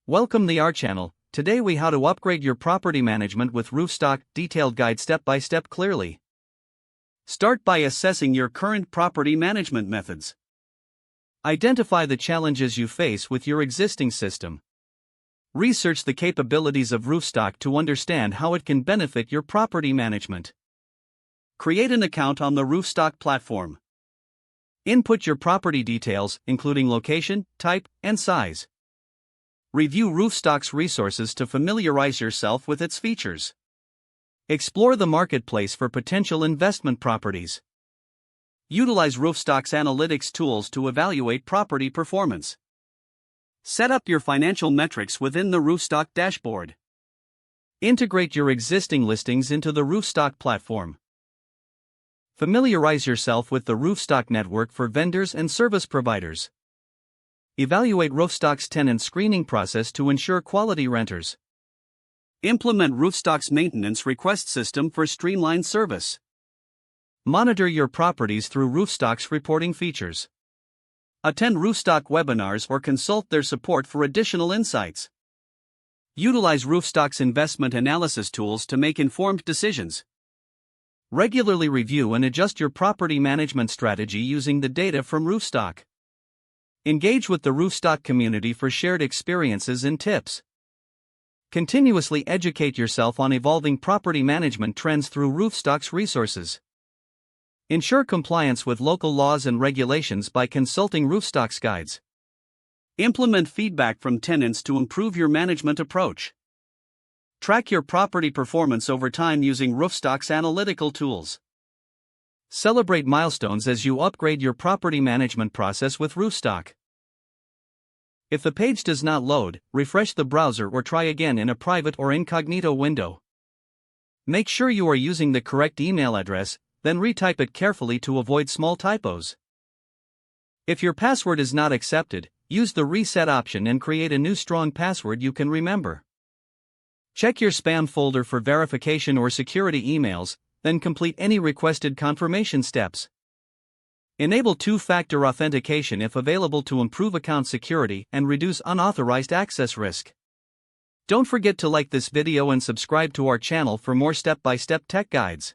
Welcome to our channel. Today we how to upgrade your property management with Roofstock, detailed guide step by step clearly. Start by assessing your current property management methods. Identify the challenges you face with your existing system. Research the capabilities of Roofstock to understand how it can benefit your property management. Create an account on the Roofstock platform. Input your property details, including location, type, and size. Review Roofstock's resources to familiarize yourself with its features. Explore the marketplace for potential investment properties. Utilize Roofstock's analytics tools to evaluate property performance. Set up your financial metrics within the Roofstock dashboard. Integrate your existing listings into the Roofstock platform. Familiarize yourself with the Roofstock network for vendors and service providers. Evaluate Roofstock's tenant screening process to ensure quality renters. Implement Roofstock's maintenance request system for streamlined service. Monitor your properties through Roofstock's reporting features. Attend Roofstock webinars or consult their support for additional insights. Utilize Roofstock's investment analysis tools to make informed decisions. Regularly review and adjust your property management strategy using the data from Roofstock. Engage with the Roofstock community for shared experiences and tips. Continuously educate yourself on evolving property management trends through Roofstock's resources. Ensure compliance with local laws and regulations by consulting Roofstock's guides. Implement feedback from tenants to improve your management approach. Track your property performance over time using Roofstock's analytical tools. Celebrate milestones as you upgrade your property management process with Roofstock. If the page does not load, refresh the browser or try again in a private or incognito window. Make sure you are using the correct email address, then retype it carefully to avoid small typos. If your password is not accepted, use the reset option and create a new strong password you can remember. Check your spam folder for verification or security emails, then complete any requested confirmation steps. Enable two-factor authentication if available to improve account security and reduce unauthorized access risk. Don't forget to like this video and subscribe to our channel for more step-by-step tech guides.